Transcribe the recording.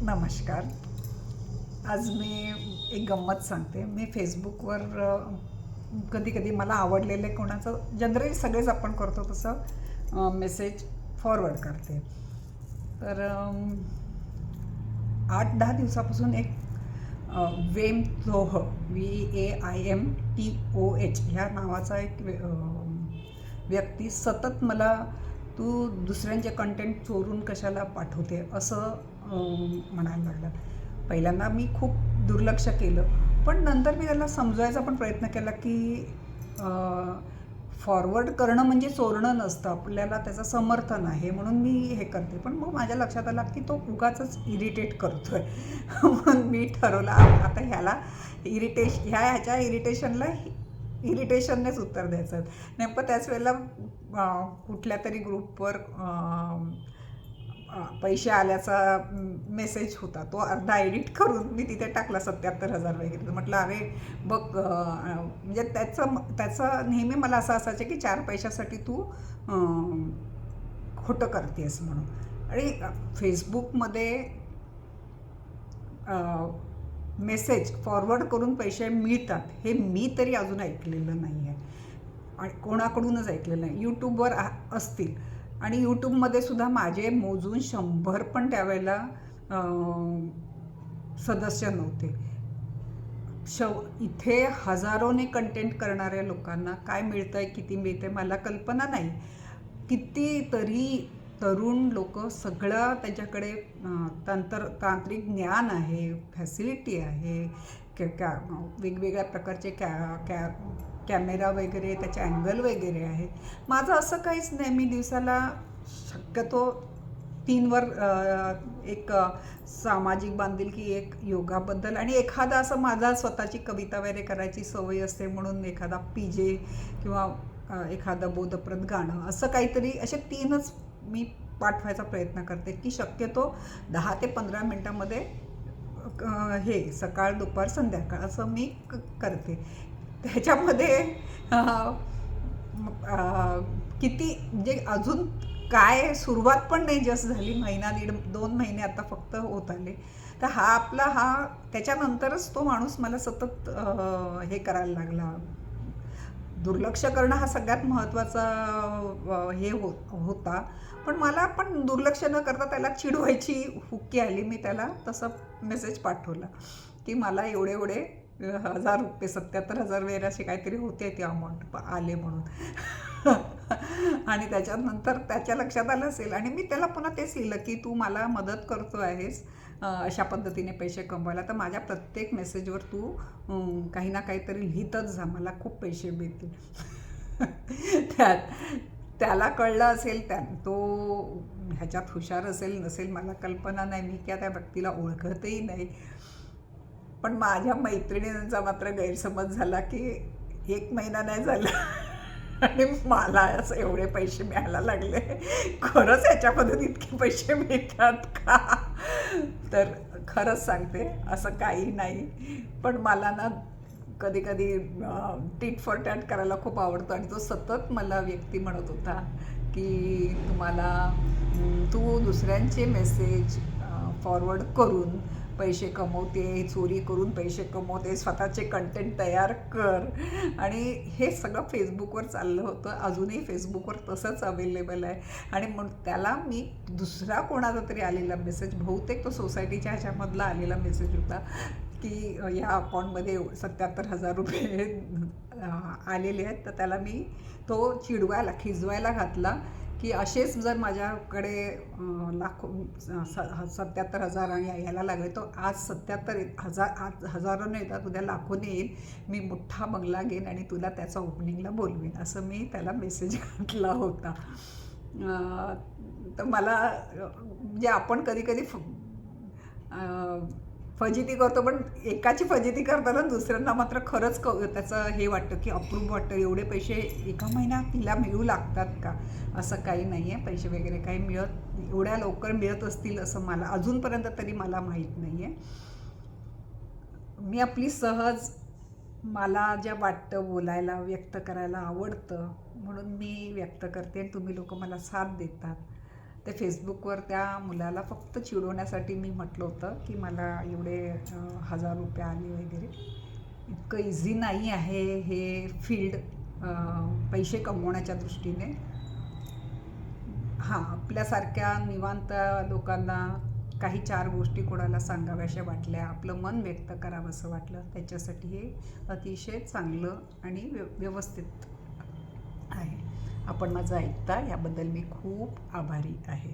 नमस्कार. आज मी एक गंमत सांगते. मी फेसबुकवर कधी कधी मला आवडलेले कोणाचं जनरली सगळेच आपण करतो तसं मेसेज फॉरवर्ड करते. तर 8-10 दिवसापासून एक वेमतोह VAIMTOH ह्या नावाचा एक व्यक्ती सतत मला तू दुसऱ्यांचे कंटेंट चोरून कशाला पाठवते असं म्हणायला लागला. पहिल्यांदा मी खूप दुर्लक्ष केलं, पण नंतर मी त्याला समजवायचा पण प्रयत्न केला की फॉरवर्ड करणं म्हणजे चोरणं नसतं, आपल्याला त्याचं समर्थन आहे म्हणून मी हे करते. पण मग माझ्या लक्षात आलं की तो उगाचच इरिटेट करतो आहे. म्हणून मी ठरवलं आता ह्याच्या इरिटेशनला इरिटेशननेच उत्तर द्यायचं. नेमकं त्याच वेळेला कुठल्या तरी ग्रुपवर पैसे आल्याचा मेसेज होता. तो अर्धा एडिट करून मी तिथे टाकला 77,000 वगैरे. म्हटलं अरे बघ, म्हणजे त्याचं नेहमी मला असं असायचं की 4 पैशासाठी तू खोटं करतेस म्हणून. आणि फेसबुकमध्ये मेसेज फॉरवर्ड करून पैसे मिळतात हे मी तरी अजून ऐकलेलं नाही आहे आणि कोणाकडूनच ऐकलेलं नाही. यूट्यूबवर असतील आणि यूट्यूबमध्ये सुद्धा माझे मोजून 100 पण त्यावेळेला सदस्य नव्हते. इथे हजारोने कंटेंट करणाऱ्या लोकांना काय मिळतं आहे, किती मिळतं आहे मला कल्पना नाही. कितीतरी तरुण लोक सगळं त्यांच्याकडे तांत्रिक ज्ञान आहे, फॅसिलिटी आहे, वेगवेगळ्या प्रकारचे कॅमेरा वगैरे, त्याचे अँगल वगैरे आहे. माझं असं काहीच नाही. मी दिवसाला शक्यतो 3वर एक सामाजिक बांधिलकी, एक योगाबद्दल आणि एखादा असं माझा स्वतःची कविता वगैरे करायची सवय असते म्हणून एखादा PJ किंवा एखादं बोधप्रद गाणं असं काहीतरी, असे 3च मी पाठवायचा प्रयत्न करते की शक्यतो 10 ते 15 मिनटामध्ये हे सकाळ दुपार संध्याकाळ असं मी करते. त्याच्यामध्ये किती म्हणजे अजून काय सुरुवात पण नाही जस्ट झाली. महिना 2 महिने आता फक्त होत आले. तर हा त्याच्यानंतरच तो माणूस मला सतत हे करायला लागला. दुर्लक्ष करणं हा सगळ्यात महत्त्वाचा हे होता. पण मला पण दुर्लक्ष न करता त्याला चिडवायची हुक्की आली. मी त्याला तसं मेसेज पाठवला की मला एवढे 1,000 रुपये 77,000 वगैरे असे काहीतरी होते ते अमाऊंट आले म्हणून. आणि त्याच्यानंतर त्याच्या लक्षात आलं असेल आणि मी त्याला पुन्हा तेच लिहिलं की तू मला मदत करतो आहेस अशा पद्धतीने पैसे कमवायला, तर माझ्या प्रत्येक मेसेजवर तू काही ना काहीतरी लिहितच जा, मला खूप पैसे मिळतील. त्याला कळलं असेल, तो ह्याच्यात हुशार असेल नसेल मला कल्पना नाही. मी त्या व्यक्तीला ओळखतही नाही. पण माझ्या मैत्रिणींचा मात्र गैरसमज झाला की 1 महिना नाही झाला आणि मला असं एवढे पैसे मिळायला लागले. खरंच याच्यामधून इतके पैसे मिळतात का? तर खरंच सांगते असं काही नाही. पण मला ना कधी कधी टिट फॉर टॅट करायला खूप आवडतं. आणि तो सतत मला व्यक्ती म्हणत होता की तू दुसऱ्यांचे मेसेज फॉरवर्ड करून पैसे कमवते, चोरी करून पैसे कमवते, स्वतःचे कंटेंट तयार कर. आणि हे सगळं फेसबुकवर चाललं होतं. अजूनही फेसबुकवर तसंच अवेलेबल आहे. आणि मग त्याला मी दुसरा कोणाचा तरी आलेला मेसेज, बहुतेक तो सोसायटीच्या ह्याच्यामधला आलेला मेसेज होता की या अकाउंटमध्ये 77,000 रुपये आलेले आहेत. तर त्याला मी तो खिजवायला घातला की असेच जर माझ्याकडे लाखो 77,000 आणि यायला लागले तर आज 77,000 हजारोने येतात, उद्या लाखोने येईल. मी मोठा बंगला घेईन आणि तुला त्याचा ओपनिंगला बोलवीन, असं मी त्याला मेसेज घातला होता. तर मला म्हणजे आपण कधी कधी फजिती करतो, पण एकाची फजिती करताना दुसऱ्यांना मात्र खरंच त्याचं हे वाटतं की अप्रूप वाटतं. एवढे पैसे एका महिन्यात तिला मिळू लागतात का? असं काही नाही आहे. पैसे वगैरे काही एवढ्या लवकर मिळत असतील असं मला अजूनपर्यंत तरी मला माहीत नाही आहे. मी आपली सहज, मला ज्या वाटतं बोलायला, व्यक्त करायला आवडतं म्हणून मी व्यक्त करते आणि तुम्ही लोक मला साथ देतात. ते फेसबुकवर त्या मुलाला फक्त चिडवण्यासाठी मी म्हटलं होतं की मला एवढे 1000 रुपये आले वगैरे. इतकं इझी नाही आहे हे फील्ड पैसे कमवण्याच्या दृष्टीने. हां, आपल्यासारख्या निवांत लोकांना काही 4 गोष्टी कोणाला सांगाव्याशा वाटल्या, आपलं मन व्यक्त करावंसं वाटलं, त्याच्यासाठी हे अतिशय चांगलं आणि व्यवस्थित आहे. आपण माझं ऐकता याबद्दल मी खूप आभारी आहे.